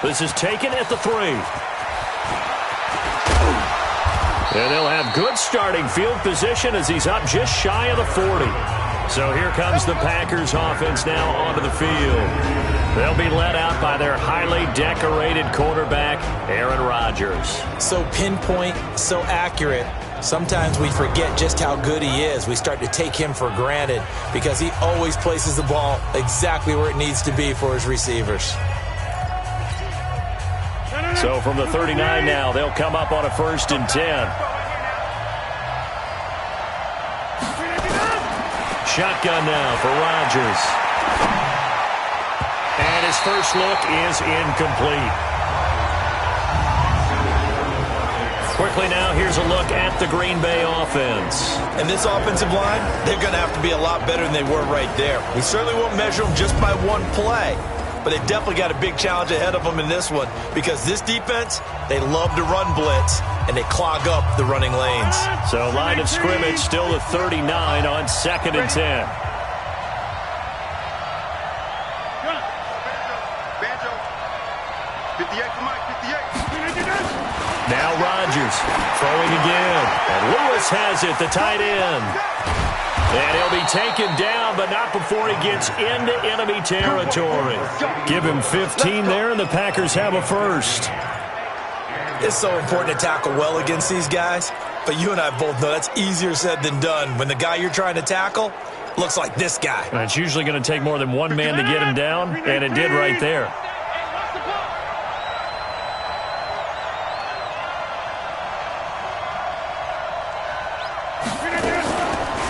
This is taken at the 3. And they'll have good starting field position as he's up just shy of the 40. So here comes the Packers offense now onto the field. They'll be led out by their highly decorated quarterback, Aaron Rodgers. So pinpoint, so accurate. Sometimes we forget just how good he is. We start to take him for granted because he always places the ball exactly where it needs to be for his receivers. So from the 39 now, they'll come up on a 1st and 10. Shotgun now for Rodgers. And his first look is incomplete. Quickly now, here's a look at the Green Bay offense. And this offensive line, they're going to have to be a lot better than they were right there. We certainly won't measure them just by one play, but they definitely got a big challenge ahead of them in this one because this defense, they love to run blitz, and they clog up the running lanes. So line of scrimmage still the 39 on 2nd and 10. Now Rodgers throwing again. And Lewis has it, the tight end. And he'll be taken down, but not before he gets into enemy territory. Give him 15 there, and the Packers have a first. It's so important to tackle well against these guys, but you and I both know that's easier said than done when the guy you're trying to tackle looks like this guy. And it's usually going to take more than one man to get him down, and it did right there.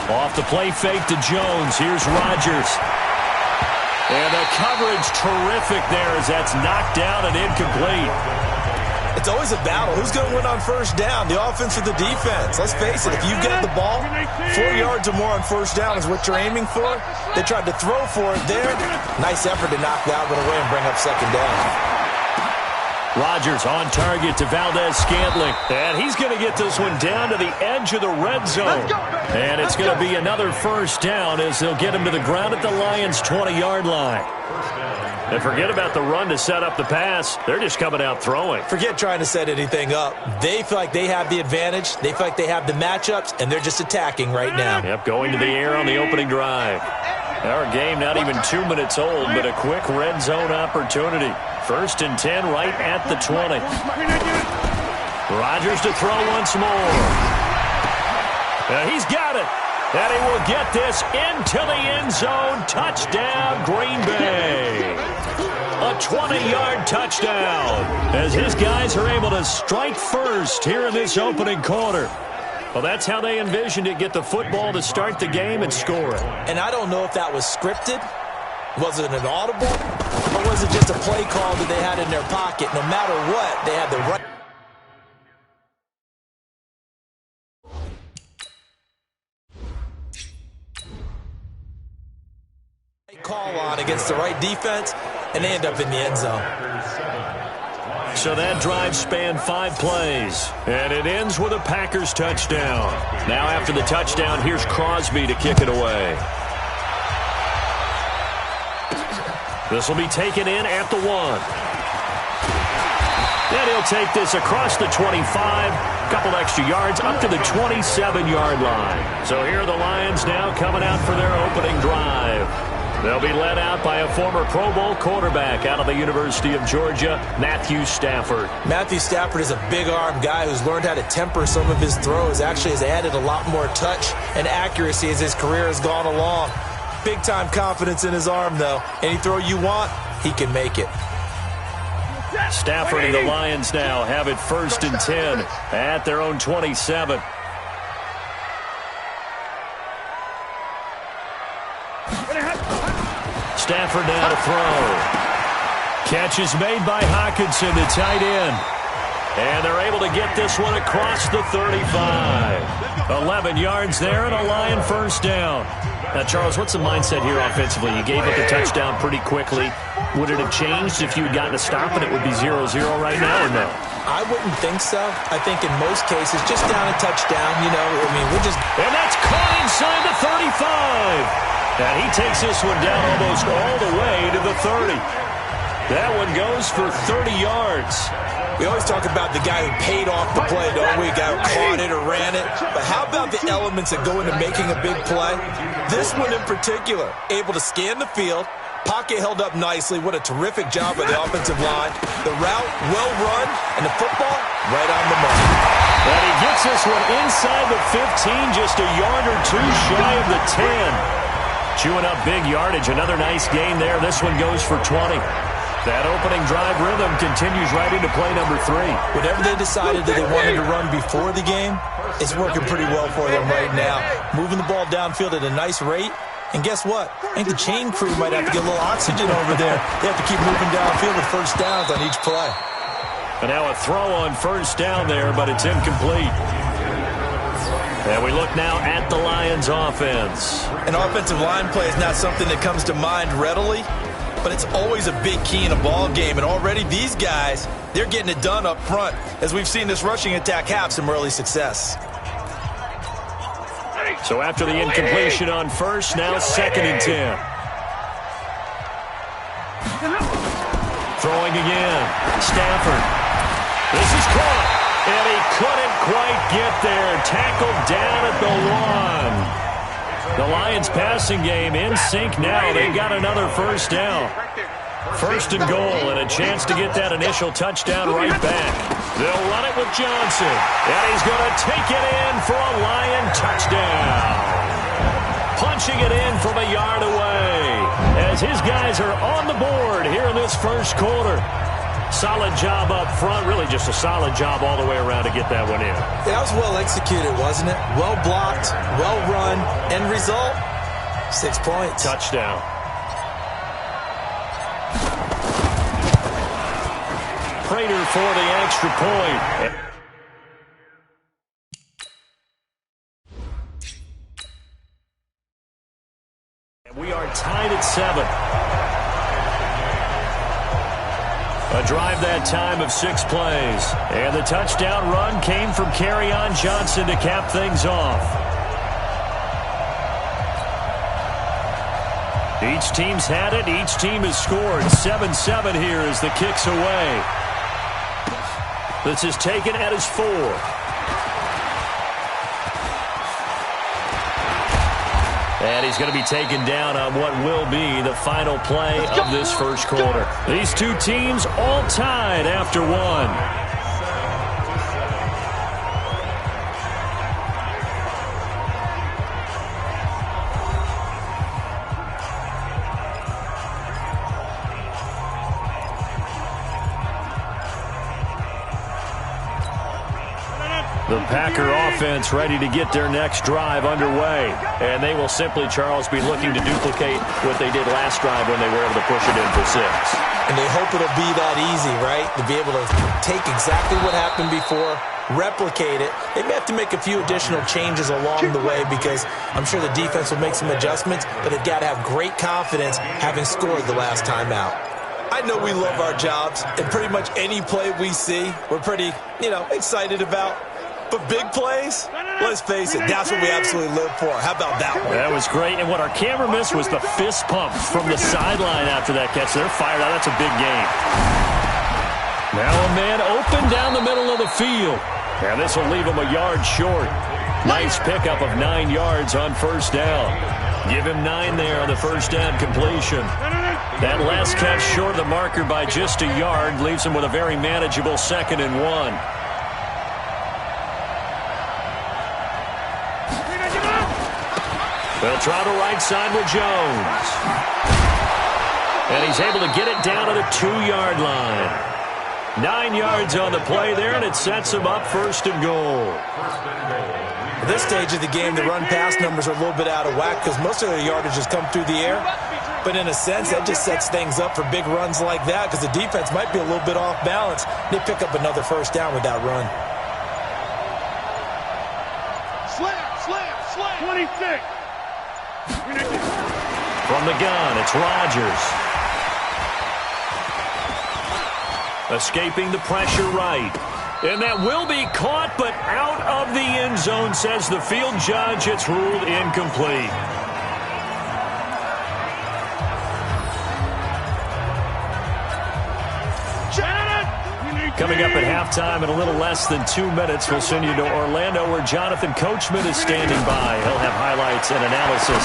Off the play fake to Jones. Here's Rodgers. And the coverage terrific there as that's knocked down and incomplete. It's always a battle. Who's going to win on 1st down, the offense or the defense? Let's face it, if you get the ball, 4 yards or more on 1st down is what you're aiming for. They tried to throw for it there. Nice effort to knock that one away and bring up 2nd down. Rodgers on target to Valdez-Scantling. And he's going to get this one down to the edge of the red zone. And it's going to be another 1st down as they'll get him to the ground at the Lions' 20-yard line. And forget about the run to set up the pass. They're just coming out throwing. Forget trying to set anything up. They feel like they have the advantage. They feel like they have the matchups, and they're just attacking right now. Yep, going to the air on the opening drive. Our game not even 2 minutes old, but a quick red zone opportunity. 1st and 10 right at the 20. Rodgers to throw once more. He's got it. And he will get this into the end zone. Touchdown, Green Bay. A 20-yard touchdown as his guys are able to strike first here in this opening quarter. Well, that's how they envisioned it. Get the football to start the game and score it. And I don't know if that was scripted. Was it an audible? Or was it just a play call that they had in their pocket? No matter what, they had the right call on against the right defense, and they end up in the end zone. So that drive spanned 5 plays, and it ends with a Packers touchdown. Now after the touchdown, here's Crosby to kick it away. This will be taken in at the 1. And he'll take this across the 25, couple extra yards up to the 27-yard line. So here are the Lions now coming out for their opening drive. They'll be led out by a former Pro Bowl quarterback out of the University of Georgia, Matthew Stafford. Matthew Stafford is a big-arm guy who's learned how to temper some of his throws. Actually has added a lot more touch and accuracy as his career has gone along. Big-time confidence in his arm, though. Any throw you want, he can make it. Stafford and the Lions now have it 1st and 10 at their own 27. Stafford now to throw. Catch is made by Hockenson, the tight end. And they're able to get this one across the 35. 11 yards there and a Lion 1st down. Now, Charles, what's the mindset here offensively? You gave up the touchdown pretty quickly. Would it have changed if you had gotten a stop and it would be 0-0 right now or no? I wouldn't think so. I think in most cases, just down a touchdown, you know, I mean, we're just... And that's caught inside the 35. And he takes this one down almost all the way to the 30. That one goes for 30 yards. We always talk about the guy who paid off the play, don't we? The guy who caught it or ran it. But how about the elements that go into making a big play? This one in particular, able to scan the field. Pocket held up nicely. What a terrific job by the offensive line. The route, well run, and the football, right on the money. And he gets this one inside the 15, just a yard or two shy of the 10. Chewing up big yardage. Another nice gain there. This one goes for 20. That opening drive rhythm continues right into play number 3. Whatever they decided that they wanted to run before the game, it's working pretty well for them right now. Moving the ball downfield at a nice rate. And guess what? I think the chain crew might have to get a little oxygen over there. They have to keep moving downfield with first downs on each play. And now a throw on first down there, but it's incomplete. And we look now at the Lions offense. An offensive line play is not something that comes to mind readily, but it's always a big key in a ball game. And already these guys, they're getting it done up front. As we've seen this rushing attack have some early success. So after the incompletion on first, now 2nd and 10. Throwing again. Stafford. This is caught. And he couldn't quite get there. Tackled down at the 1. The Lions passing game in sync now. They've got another first down. 1st and goal and a chance to get that initial touchdown right back. They'll run it with Johnson. And he's going to take it in for a Lion touchdown. Punching it in from a yard away as his guys are on the board here in this first quarter. Solid job up front. Really just a solid job all the way around to get that one in. That was well executed, wasn't it? Well blocked, well run. End result, 6 points. Touchdown. Prater for the extra point. We are tied at 7. A drive that time of 6 plays. And the touchdown run came from Kerryon Johnson to cap things off. Each team's had it. Each team has scored. 7-7 here as the kick's away. This is taken at his 4. And he's going to be taken down on what will be the final play of this first quarter. These two teams all tied after 1. The Packer offense ready to get their next drive underway. And they will simply, Charles, be looking to duplicate what they did last drive when they were able to push it in for 6. And they hope it'll be that easy, right? To be able to take exactly what happened before, replicate it. They may have to make a few additional changes along the way because I'm sure the defense will make some adjustments, but they've got to have great confidence having scored the last time out. I know we love our jobs, and pretty much any play we see, we're pretty, excited about. But big plays, let's face it, that's what we absolutely live for. How about that one? That was great, and what our camera missed was the fist pump from the sideline after that catch. They're fired out. That's a big game. Now a man open down the middle of the field. And this will leave him a yard short. Nice pickup of 9 yards on first down. Give him 9 there on the first down completion. That last catch short of the marker by just a yard leaves him with a very manageable 2nd and 1. They'll try the right side with Jones. And he's able to get it down to the 2-yard line. 9 yards on the play there, and it sets him up 1st and goal. At this stage of the game, the run-pass numbers are a little bit out of whack because most of their yardage has come through the air. But in a sense, that just sets things up for big runs like that because the defense might be a little bit off balance. They pick up another first down with that run. Slam. 26. From the gun, it's Rodgers. Escaping the pressure right. And that will be caught, but out of the end zone, says the field judge. It's ruled incomplete. Coming up at halftime in a little less than 2 minutes, we'll send you to Orlando where Jonathan Coachman is standing by. He'll have highlights and analysis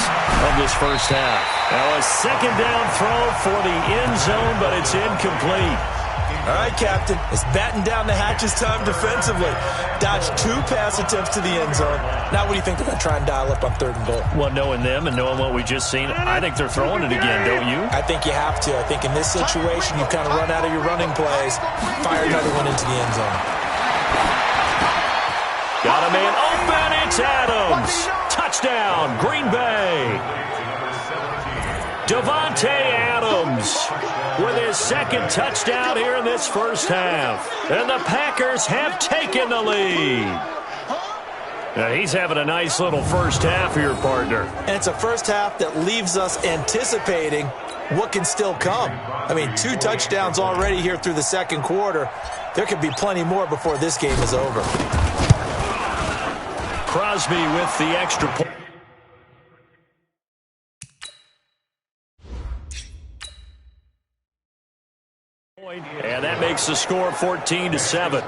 of this first half. Now a second down throw for the end zone, but it's incomplete. All right, Captain. It's batten down the hatches time defensively. Dodged 2 pass attempts to the end zone. Now what do you think they're going to try and dial up on 3rd and goal? Well, knowing them and knowing what we just seen, I think they're throwing it again, don't you? I think you have to. I think in this situation, you kind of run out of your running plays, fire another one into the end zone. Got a man open. It's Adams. Touchdown, Green Bay. Davante Adams with his 2nd touchdown here in this first half. And the Packers have taken the lead. Now he's having a nice little first half here, partner. And it's a first half that leaves us anticipating what can still come. I mean, 2 touchdowns already here through the 2nd quarter. There could be plenty more before this game is over. Crosby with the extra point. And that makes the score 14-7.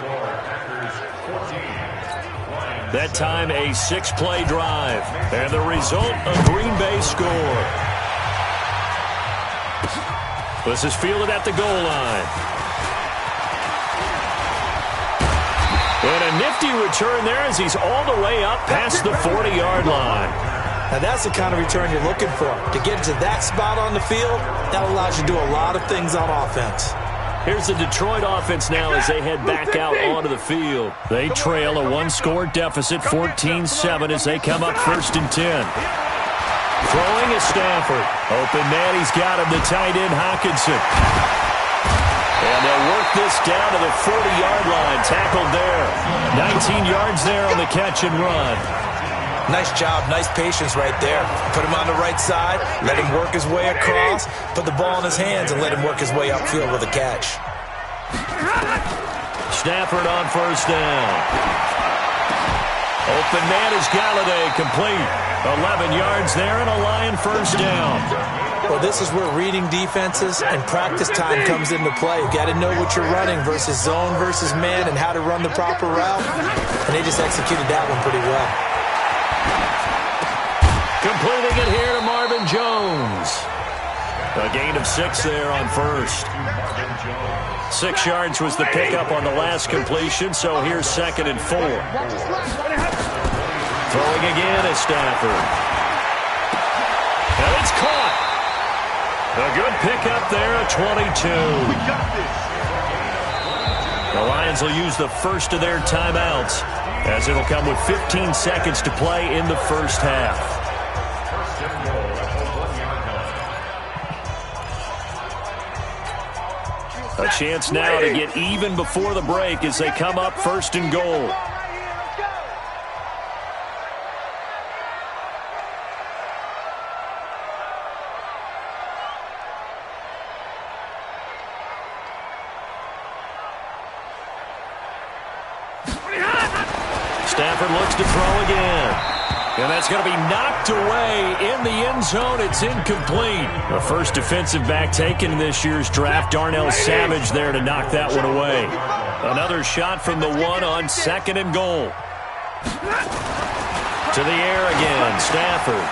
That time a 6-play drive. And the result, a Green Bay score. This is fielded at the goal line. And a nifty return there as he's all the way up past the 40-yard line. Now that's the kind of return you're looking for. To get to that spot on the field, that allows you to do a lot of things on offense. Here's the Detroit offense now as they head back out onto the field. They trail a 1-score deficit, 14-7, as they come up 1st and 10. Throwing is Stafford. Open man, he's got him, the tight end, Hockenson. And they'll work this down to the 40-yard line. Tackled there. 19 yards there on the catch and run. Nice job, nice patience right there. Put him on the right side, let him work his way across, put the ball in his hands, and let him work his way upfield with a catch. Stafford on 1st down. Open man is Galladay, complete. 11 yards there and a Lion 1st down. Well, this is where reading defenses and practice time comes into play. You've got to know what you're running versus zone versus man and how to run the proper route. And they just executed that one pretty well. Completing it here to Marvin Jones. A gain of 6 there on 1st. 6 yards was the pickup on the last completion, so here's 2nd and 4. Throwing again is Stafford. And it's caught. A good pickup there at 22. The Lions will use the first of their timeouts as it'll come with 15 seconds to play in the first half. A chance now to get even before the break as they come up 1st and goal. Stafford looks to throw again. And that's going to be knocked away in the end zone. It's incomplete. The first defensive back taken in this year's draft, Darnell Savage, there to knock that one away. Another shot from the 1 on 2nd and goal. To the air again, Stafford.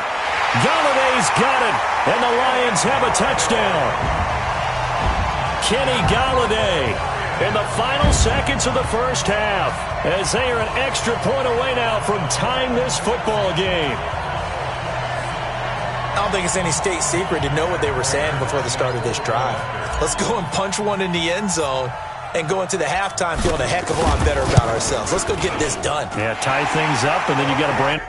Galladay's got it, and the Lions have a touchdown. Kenny Galladay in the final seconds of the first half, as they are an extra point away now from tying this football game. I don't think it's any state secret to know what they were saying before the start of this drive. Let's go and punch one in the end zone and go into the halftime feeling a heck of a lot better about ourselves. Let's go get this done. Yeah, tie things up, and then you got a brand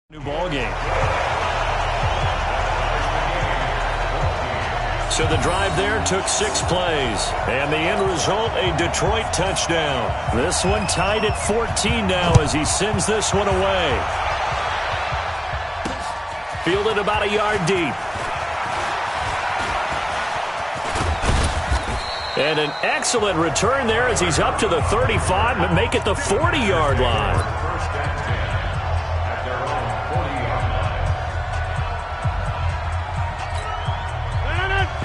new ball game. So the drive there took 6 plays, and the end result, a Detroit touchdown. This one tied at 14 now as he sends this one away. Fielded about a yard deep. And an excellent return there as he's up to the 35 and make it the 40-yard line.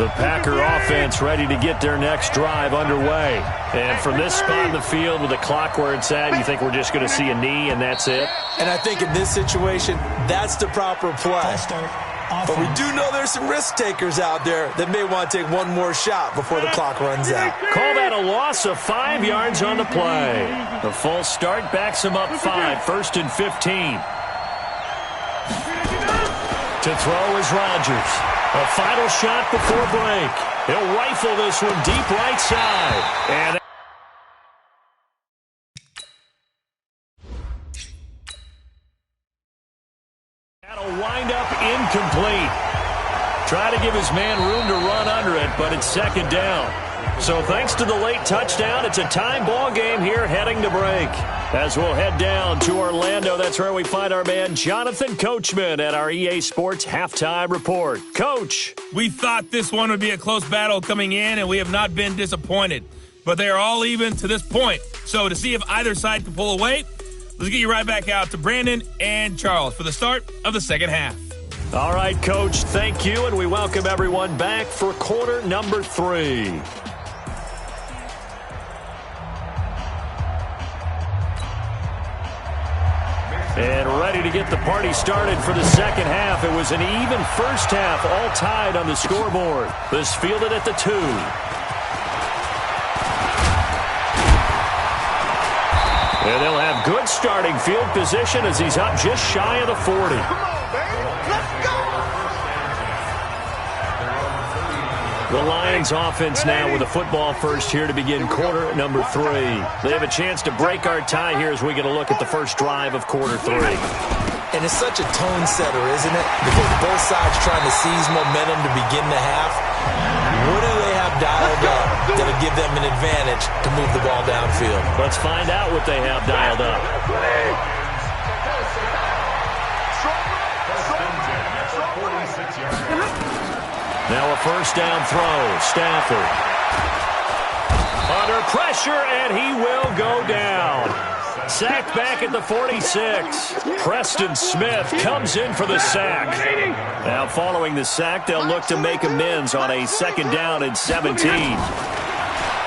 The Packer offense ready to get their next drive underway. And from this spot in the field with the clock where it's at, you think we're just going to see a knee and that's it? And I think in this situation, that's the proper play. But we do know there's some risk takers out there that may want to take one more shot before the clock runs out. Call that a loss of 5 yards on the play. The false start backs him up 5, 1st and 15. To throw is Rodgers. A final shot before break. He'll rifle this one deep right side. And that'll wind up incomplete. Try to give his man room to run under it, but it's 2nd down. So thanks to the late touchdown, it's a time ball game here heading to break. As we'll head down to Orlando, that's where we find our man Jonathan Coachman at our EA Sports Halftime Report. Coach. We thought this one would be a close battle coming in, and we have not been disappointed. But they are all even to this point. So to see if either side can pull away, let's get you right back out to Brandon and Charles for the start of the second half. All right, Coach, thank you, and we welcome everyone back for quarter number 3. And ready to get the party started for the second half. It was an even first half, all tied on the scoreboard. This fielded at the 2. And they'll have good starting field position as he's up just shy of the 40. The Lions offense now with a football first here to begin quarter number 3. They have a chance to break our tie here as we get a look at the first drive of quarter 3. And it's such a tone setter, isn't it? Because both sides trying to seize momentum to begin the half. What do they have dialed up that'll give them an advantage to move the ball downfield? Let's find out what they have dialed up. Now a first down throw. Stafford. Under pressure, and he will go down. Sacked back at the 46. Preston Smith comes in for the sack. Now following the sack, they'll look to make amends on a 2nd down and 17.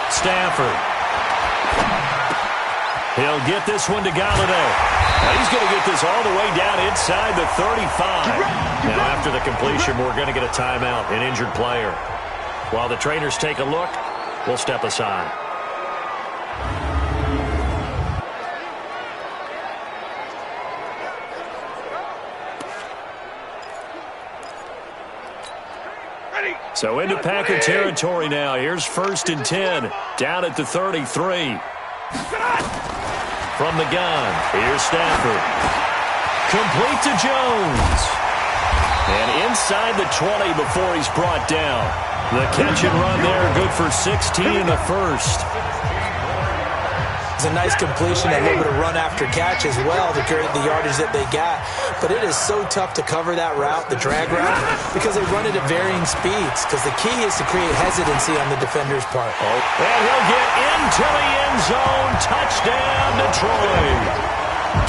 Stafford. He'll get this one to Galladay. Now he's going to get this all the way down inside the 35. Now after the completion, we're going to get a timeout, an injured player. While the trainers take a look, we'll step aside. So into Packer territory now. Here's 1st and 10, down at the 33. From the gun, here's Stafford. Complete to Jones. And inside the 20 before he's brought down. The catch and run there, good for 16 in the first. It's a nice completion, a little bit of run after catch as well to create the yardage that they got. But it is so tough to cover that route, the drag route, because they run it at varying speeds. Because the key is to create hesitancy on the defender's part. And he'll get into the end zone. Touchdown, Detroit.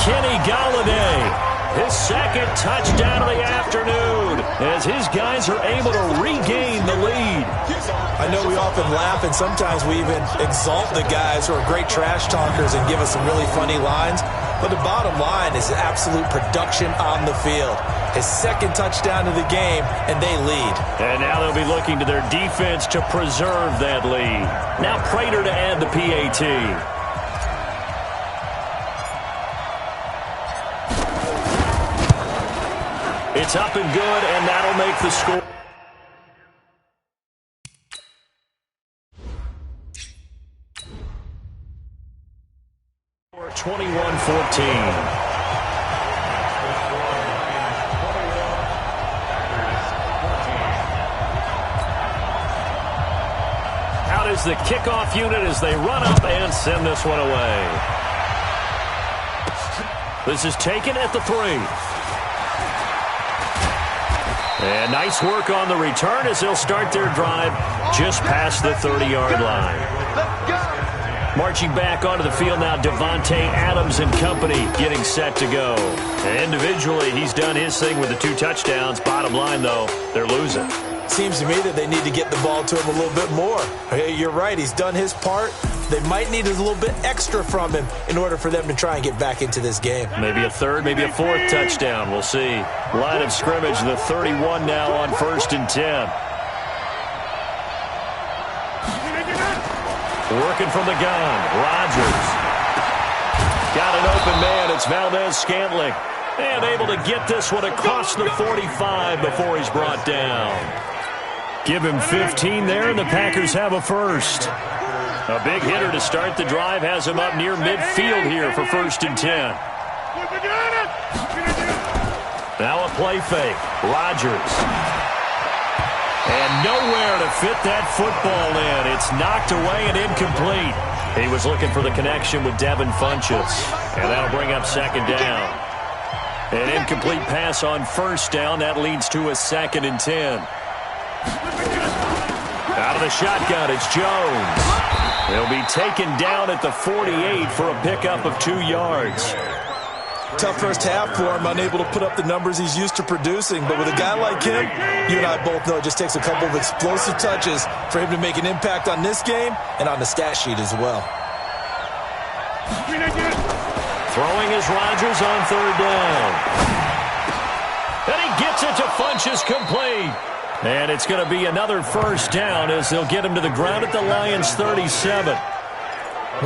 Kenny Galladay, his 2nd touchdown of the afternoon, as his guys are able to regain the lead. I know we often laugh, and sometimes we even exalt the guys who are great trash talkers and give us some really funny lines. But the bottom line is absolute production on the field. His 2nd touchdown of the game, and they lead. And now they'll be looking to their defense to preserve that lead. Now Prater to add the PAT. It's up and good, and that'll make the score. For 21-14. Out is the kickoff unit as they run up and send this one away. This is taken at the 3. And nice work on the return as they'll start their drive just past the 30-yard line. Marching back onto the field now, Devontae Adams and company getting set to go. And individually, he's done his thing with the 2 touchdowns. Bottom line, though, they're losing. Seems to me that they need to get the ball to him a little bit more. Hey, you're right. He's done his part. They might need a little bit extra from him in order for them to try and get back into this game. Maybe a third, maybe a fourth touchdown. We'll see. Line of scrimmage, the 31 now on 1st and 10. Working from the gun. Rodgers. Got an open man. It's Valdez-Scantling. And able to get this one across the 45 before he's brought down. Give him 15 there, and the Packers have a first. A big hitter to start the drive has him up near midfield here for 1st and 10. Now a play fake. Rodgers. And nowhere to fit that football in. It's knocked away and incomplete. He was looking for the connection with Devin Funchess. And that'll bring up 2nd down. An incomplete pass on 1st down. That leads to a 2nd and 10. Out of the shotgun, it's Jones. He'll be taken down at the 48 for a pickup of 2 yards. Tough first half for him, unable to put up the numbers he's used to producing. But with a guy like him, you and I both know it just takes a couple of explosive touches for him to make an impact on this game and on the stat sheet as well. Throwing is Rodgers on 3rd down. And he gets it to Funchess, complete. And it's going to be another 1st down as they'll get him to the ground at the Lions' 37.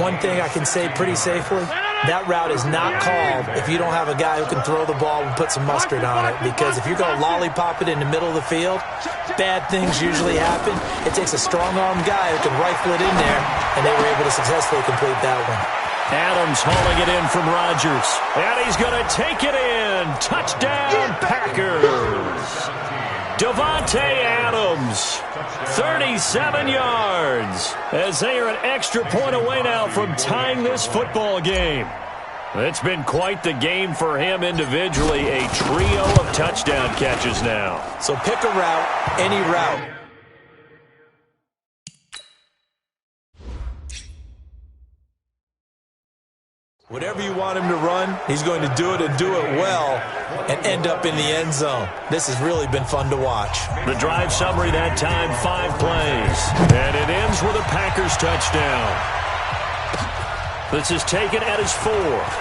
One thing I can say pretty safely, that route is not called if you don't have a guy who can throw the ball and put some mustard on it. Because if you're going to lollipop it in the middle of the field, bad things usually happen. It takes a strong-armed guy who can rifle it in there, and they were able to successfully complete that one. Adams hauling it in from Rodgers. And he's going to take it in. Touchdown, Packers. Davante Adams, 37 yards, as they are an extra point away now from tying this football game. It's been quite the game for him individually, a trio of touchdown catches now. So pick a route, any route. Whatever you want him to run, he's going to do it and do it well and end up in the end zone. This has really been fun to watch. The drive summary that time, 5 plays. And it ends with a Packers touchdown. This is taken at his 4th.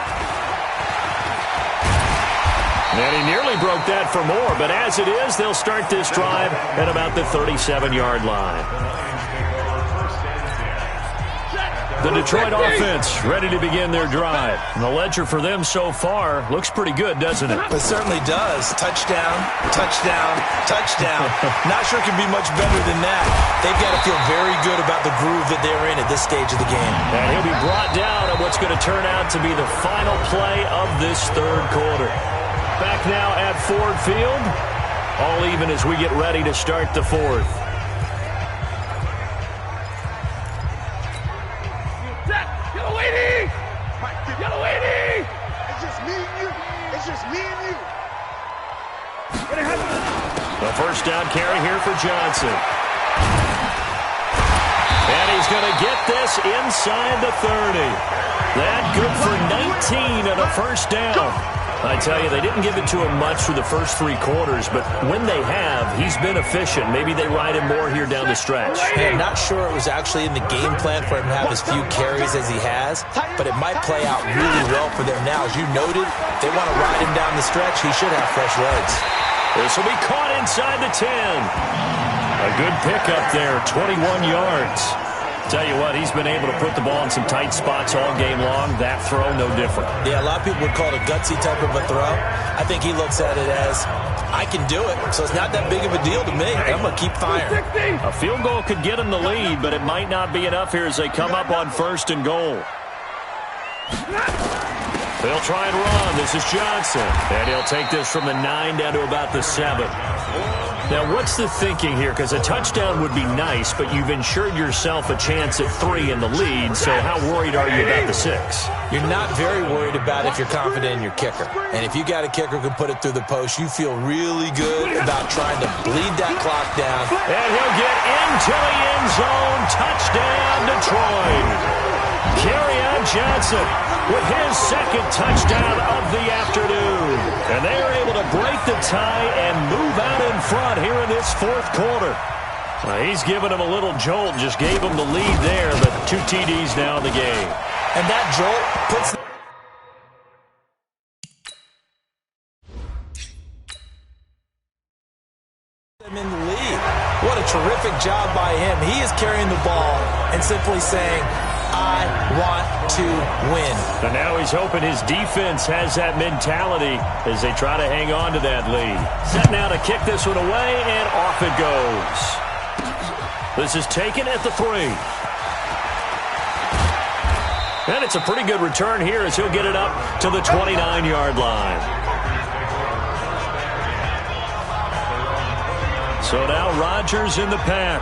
And he nearly broke that for more, but as it is, they'll start this drive at about the 37-yard line. The Detroit offense ready to begin their drive. And the ledger for them so far looks pretty good, doesn't it? It certainly does. Touchdown, touchdown, touchdown. Not sure it can be much better than that. They've got to feel very good about the groove that they're in at this stage of the game. And he'll be brought down at what's going to turn out to be the final play of this 3rd quarter. Back now at Ford Field. All even as we get ready to start the 4th. The 1st down carry here for Johnson. And he's going to get this inside the 30. That good for 19 and a 1st down. I tell you, they didn't give it to him much for the first 3 quarters, but when they have, he's been efficient. Maybe they ride him more here down the stretch. Hey, I'm not sure it was actually in the game plan for him to have as few carries as he has, but it might play out really well for them now. As you noted, they want to ride him down the stretch. He should have fresh legs. This will be caught inside the 10. A good pickup there, 21 yards. Tell you what, he's been able to put the ball in some tight spots all game long. That throw, no different. Yeah, a lot of people would call it a gutsy type of a throw. I think he looks at it as, I can do it, so it's not that big of a deal to me. I'm going to keep firing. A field goal could get him the lead, but it might not be enough here as they come up on 1st and goal. They'll try and run. This is Johnson. And he'll take this from the 9 down to about the 7. Now, what's the thinking here? Because a touchdown would be nice, but you've ensured yourself a chance at 3 in the lead, so how worried are you about the 6? You're not very worried about if you're confident in your kicker. And if you got a kicker who can put it through the post, you feel really good about trying to bleed that clock down. And he'll get into the end zone. Touchdown, Detroit. Kerryon Johnson with his 2nd touchdown of the afternoon. And they are able to break the tie and move out in front here in this fourth quarter. He's given him a little jolt, just gave him the lead there, but 2 TDs now in the game. And that jolt puts them in the lead. What a terrific job by him. He is carrying the ball and simply saying, I want to win. And now he's hoping his defense has that mentality as they try to hang on to that lead. Set now to kick this one away, and off it goes. This is taken at the 3. And it's a pretty good return here as he'll get it up to the 29-yard line. So now Rodgers in the pack.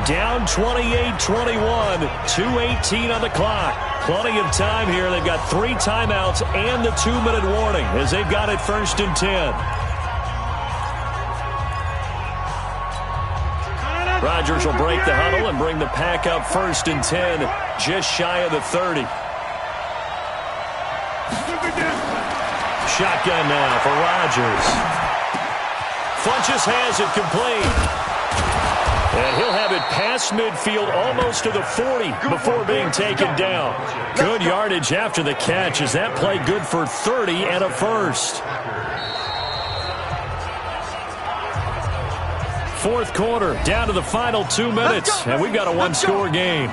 Down 28-21, 2:18 on the clock. Plenty of time here. They've got 3 timeouts and the 2-minute warning as they've got it 1st and 10. Rodgers will break the huddle and bring the pack up 1st and 10, just shy of the 30. Shotgun now for Rodgers. Funchess has it complete. And he'll have it past midfield almost to the 40 before being taken down. Good yardage after the catch as that play good for 30 and a first. Fourth quarter, down to the final 2 minutes, and we've got a 1-score game.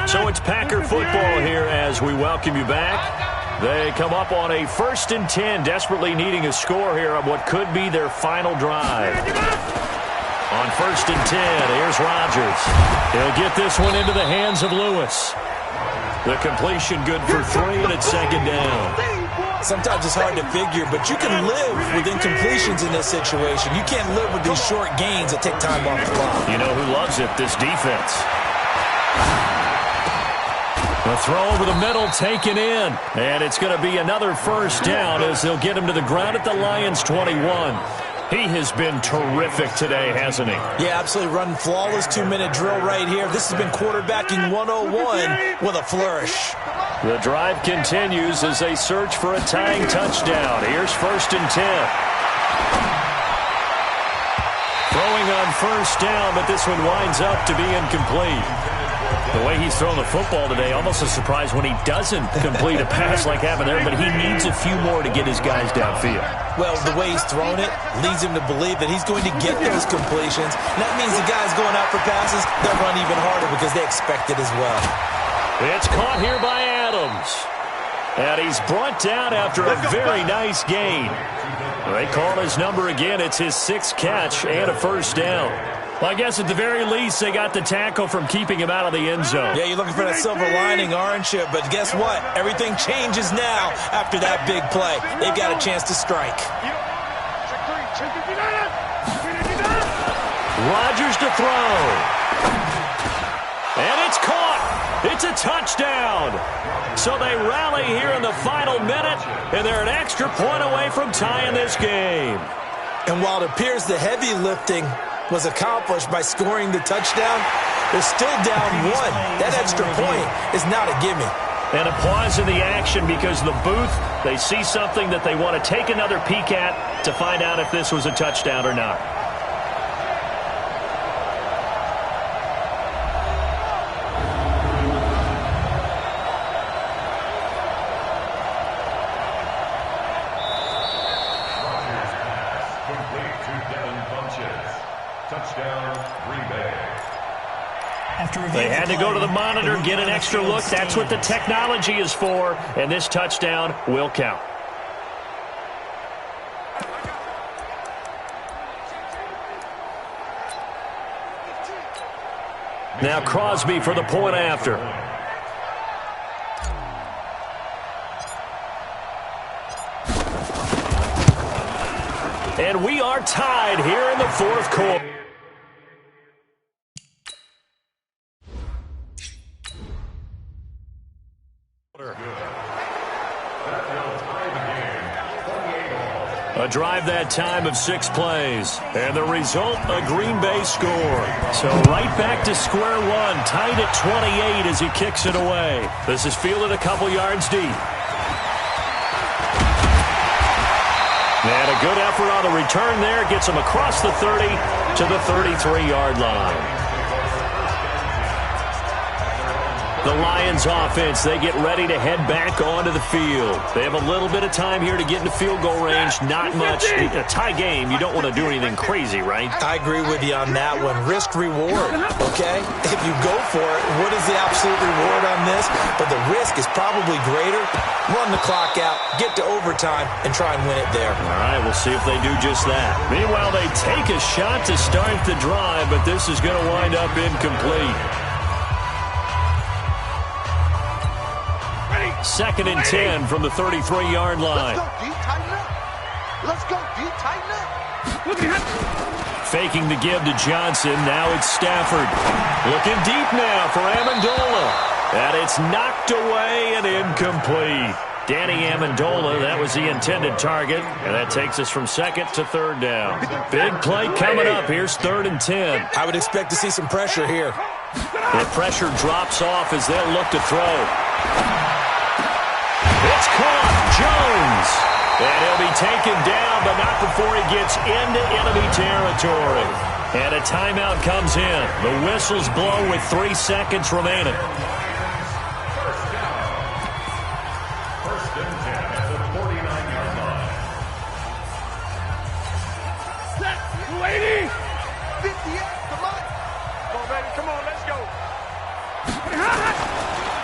So it's Packer football here as we welcome you back. They come up on a 1st and 10, desperately needing a score here on what could be their final drive. On 1st and 10, here's Rodgers. He'll get this one into the hands of Lewis. The completion good for 3, and it's 2nd down. Sometimes it's hard to figure, but you can live with incompletions in this situation. You can't live with these short gains that take time off the clock. You know who loves it? This defense. The throw over the middle taken in, and it's going to be another 1st down as they'll get him to the ground at the Lions' 21. He has been terrific today, hasn't he? Yeah, absolutely running flawless 2-minute drill right here. This has been quarterbacking 101 with a flourish. The drive continues as they search for a tying touchdown. Here's 1st and 10. Throwing on 1st down, but this one winds up to be incomplete. The way he's thrown the football today, almost a surprise when he doesn't complete a pass like happened there, but he needs a few more to get his guys downfield. Well, the way he's thrown it leads him to believe that he's going to get those completions. And that means the guys going out for passes, they'll run even harder because they expect it as well. It's caught here by Adams. And he's brought down after a very nice gain. They call his number again. It's his 6th catch and a 1st down. Well, I guess at the very least, they got the tackle from keeping him out of the end zone. Yeah, you're looking for that silver lining, aren't you? But guess what? Everything changes now after that big play. They've got a chance to strike. Rodgers to throw. And it's caught. It's a touchdown. So they rally here in the final minute, and they're an extra point away from tying this game. And while it appears the heavy lifting was accomplished by scoring the touchdown, they're still down 1. That extra point is not a gimme. And a pause in the action because the booth, they see something that they want to take another peek at to find out if this was a touchdown or not. They had to go to the monitor, get an extra look. That's what the technology is for, and this touchdown will count. Now Crosby for the point after. And we are tied here in the fourth quarter. A drive that time of 6 plays. And the result, a Green Bay score. So right back to square one, tied at 28 as he kicks it away. This is fielded a couple yards deep. And a good effort on the return there. Gets him across the 30 to the 33-yard line. The Lions offense, they get ready to head back onto the field. They have a little bit of time here to get into field goal range. Not much. In a tie game, you don't want to do anything crazy, right? I agree with you on that one. Risk reward, okay? If you go for it, what is the absolute reward on this? But the risk is probably greater. Run the clock out, get to overtime, and try and win it there. All right, we'll see if they do just that. Meanwhile, they take a shot to start the drive, but this is going to wind up incomplete. 2nd and 10 from the 33-yard line. Let's go, D. Tighten up. Faking the give to Johnson. Now it's Stafford. Looking deep now for Amendola. And it's knocked away and incomplete. Danny Amendola, that was the intended target. And that takes us from 2nd to 3rd down. Big play coming up. Here's 3rd and 10. I would expect to see some pressure here. The pressure drops off as they'll look to throw. It's caught. Jones. And he'll be taken down, but not before he gets into enemy territory. And a timeout comes in. The whistles blow with 3 seconds remaining.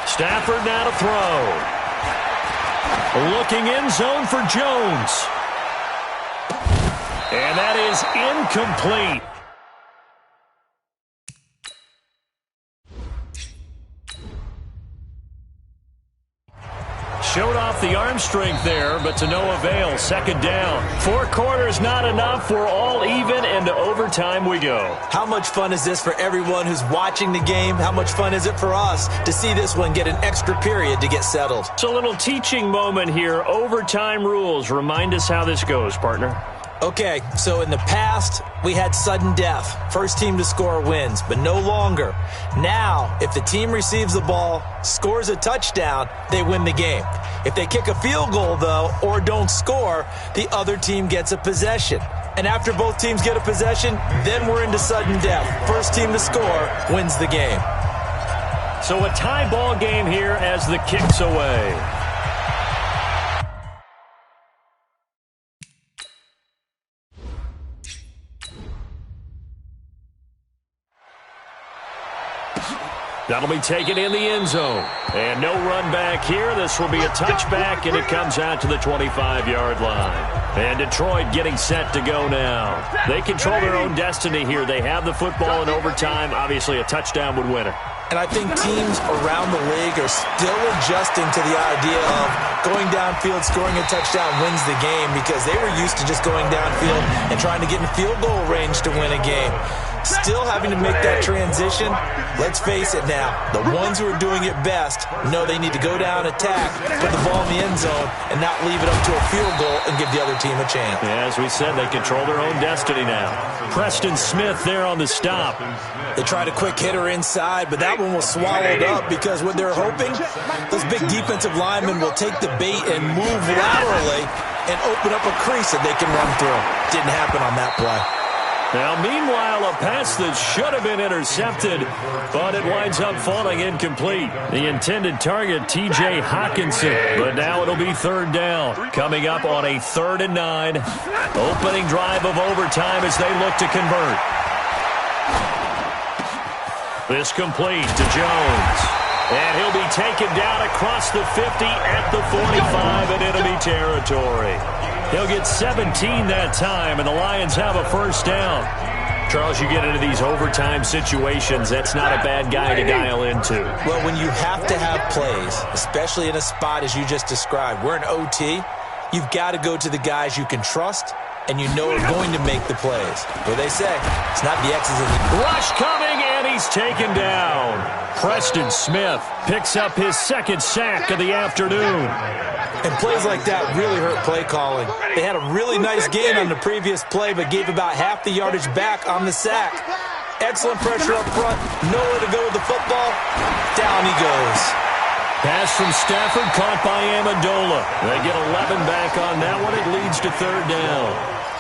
Stafford now to throw. Looking in zone for Jones. And that is incomplete. Showed off the arm strength there, but to no avail. 2nd down. 4 quarters not enough. We're all even, and to overtime we go. How much fun is this for everyone who's watching the game? How much fun is it for us to see this one get an extra period to get settled? It's a little teaching moment here. Overtime rules. Remind us how this goes, partner. Okay, so in the past, we had sudden death. First team to score wins, but no longer. Now, if the team receives the ball, scores a touchdown, they win the game. If they kick a field goal, though, or don't score, the other team gets a possession. And after both teams get a possession, then we're into sudden death. First team to score wins the game. So a tie ball game here as the kick's away. That'll be taken in the end zone. And no run back here. This will be a touchback, and it comes out to the 25-yard line. And Detroit getting set to go now. They control their own destiny here. They have the football in overtime. Obviously, a touchdown would win it. And I think teams around the league are still adjusting to the idea of going downfield, scoring a touchdown wins the game, because they were used to just going downfield and trying to get in field goal range to win a game. Still having to make that transition. Let's face it now, the ones who are doing it best know they need to go down, attack, put the ball in the end zone, and not leave it up to a field goal and give the other team a chance. Yeah, as we said, they control their own destiny now. Preston Smith there on the stop. They tried a quick hitter inside, but that one was swallowed up because what they're hoping, those big defensive linemen will take the bait and move laterally and open up a crease that they can run through. Didn't happen on that play. Now, meanwhile, a pass that should have been intercepted, but it winds up falling incomplete. The intended target, T.J. Hockenson, but now it'll be 3rd down. Coming up on a 3rd and 9. Opening drive of overtime as they look to convert. This complete to Jones. And he'll be taken down across the 50 at the 45 in enemy territory. He'll get 17 that time, and the Lions have a 1st down. Charles, you get into these overtime situations, that's not a bad guy to dial into. Well, when you have to have plays, especially in a spot as you just described, we're in OT, you've got to go to the guys you can trust and you know are going to make the plays. What they say, it's not the X's and the... Rush coming, and he's taken down. Preston Smith picks up his 2nd sack of the afternoon. And plays like that really hurt play calling. They had a really nice gain on the previous play, but gave about half the yardage back on the sack. Excellent pressure up front. Nowhere to go with the football. Down he goes. Pass from Stafford, caught by Amendola. They get 11 back on that one. It leads to third down.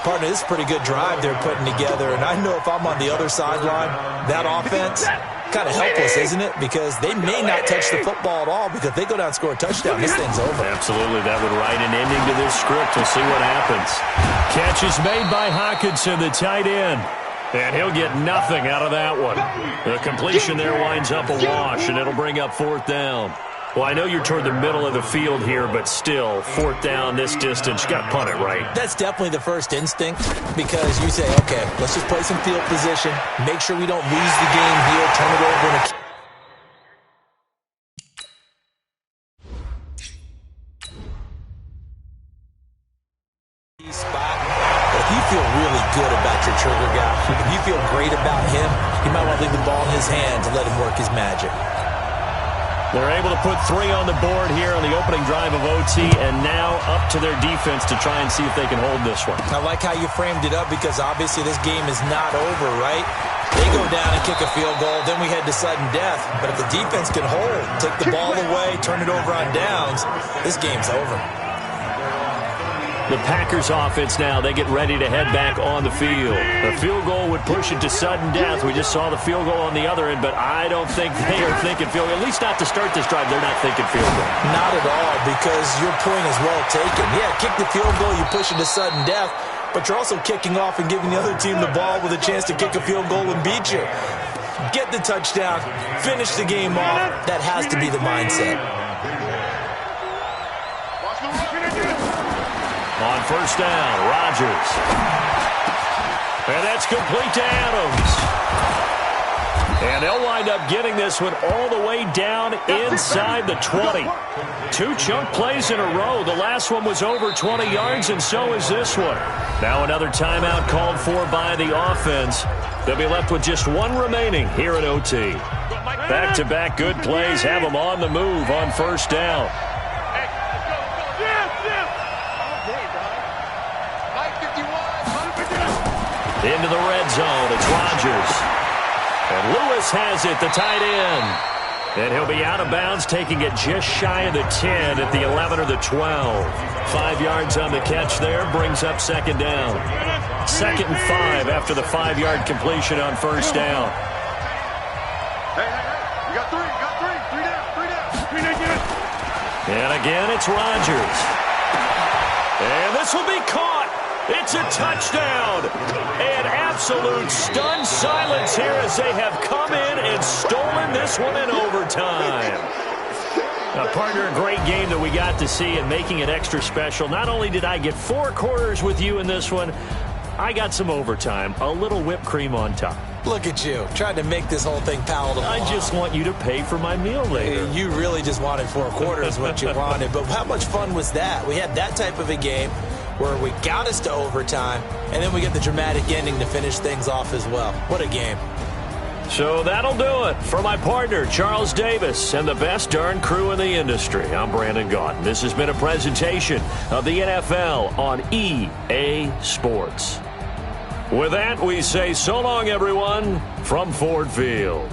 Partner, this is a pretty good drive they're putting together, and I know if I'm on the other sideline, that offense, kind of helpless, isn't it? Because they may not touch the football at all, because if they go down and score a touchdown, this thing's over. Absolutely, that would write an ending to this script. We'll see what happens. Catch is made by Hockenson, the tight end. And he'll get nothing out of that one. The completion there winds up a wash, and it'll bring up fourth down. Well, I know you're toward the middle of the field here, but still, fourth down this distance, you got to punt it right. That's definitely the first instinct, because you say, okay, let's just play some field position, make sure we don't lose the game here, turn it over in a key spot. But if you feel really good about your trigger guy, if you feel great about him, you might want to leave the ball in his hand to let him work his magic. They're able to put 3 on the board here on the opening drive of OT, and now up to their defense to try and see if they can hold this one. I like how you framed it up, because obviously this game is not over, right? They go down and kick a field goal, then we head to sudden death. But if the defense can hold, take the ball away, turn it over on downs, this game's over. The Packers offense now, they get ready to head back on the field. The field goal would push it to sudden death. We just saw the field goal on the other end, but I don't think they are thinking field goal. At least not to start this drive, they're not thinking field goal. Not at all, because your point is well taken. Yeah, kick the field goal, you push it to sudden death, but you're also kicking off and giving the other team the ball with a chance to kick a field goal and beat you. Get the touchdown, finish the game off. That has to be the mindset. On first down, Rodgers. And that's complete to Adams. And they'll wind up getting this one all the way down inside the 20. 2 chunk plays in a row. The last one was over 20 yards, and so is this one. Now another timeout called for by the offense. They'll be left with just 1 remaining here at OT. Back-to-back good plays have them on the move on first down. Into the red zone, it's Rodgers. And Lewis has it, the tight end. And he'll be out of bounds, taking it just shy of the 10 at the 11 or the 12. 5 yards on the catch there, brings up second down. 2nd and 5 after the 5-yard completion on first down. Hey, you got 3 down. And again, it's Rodgers. And this will be caught. It's a touchdown. And absolute stunned silence here as they have come in and stolen this one in overtime. Now, partner, a great game that we got to see and making it extra special. Not only did I get 4 quarters with you in this one, I got some overtime, a little whipped cream on top. Look at you, trying to make this whole thing palatable. I just want you to pay for my meal later. You really just wanted 4 quarters, what you wanted. But how much fun was that? We had that type of a game where we got us to overtime, and then we get the dramatic ending to finish things off as well. What a game. So that'll do it. For my partner, Charles Davis, and the best darn crew in the industry, I'm Brandon Gaudin. This has been a presentation of the NFL on EA Sports. With that, we say so long, everyone, from Ford Field.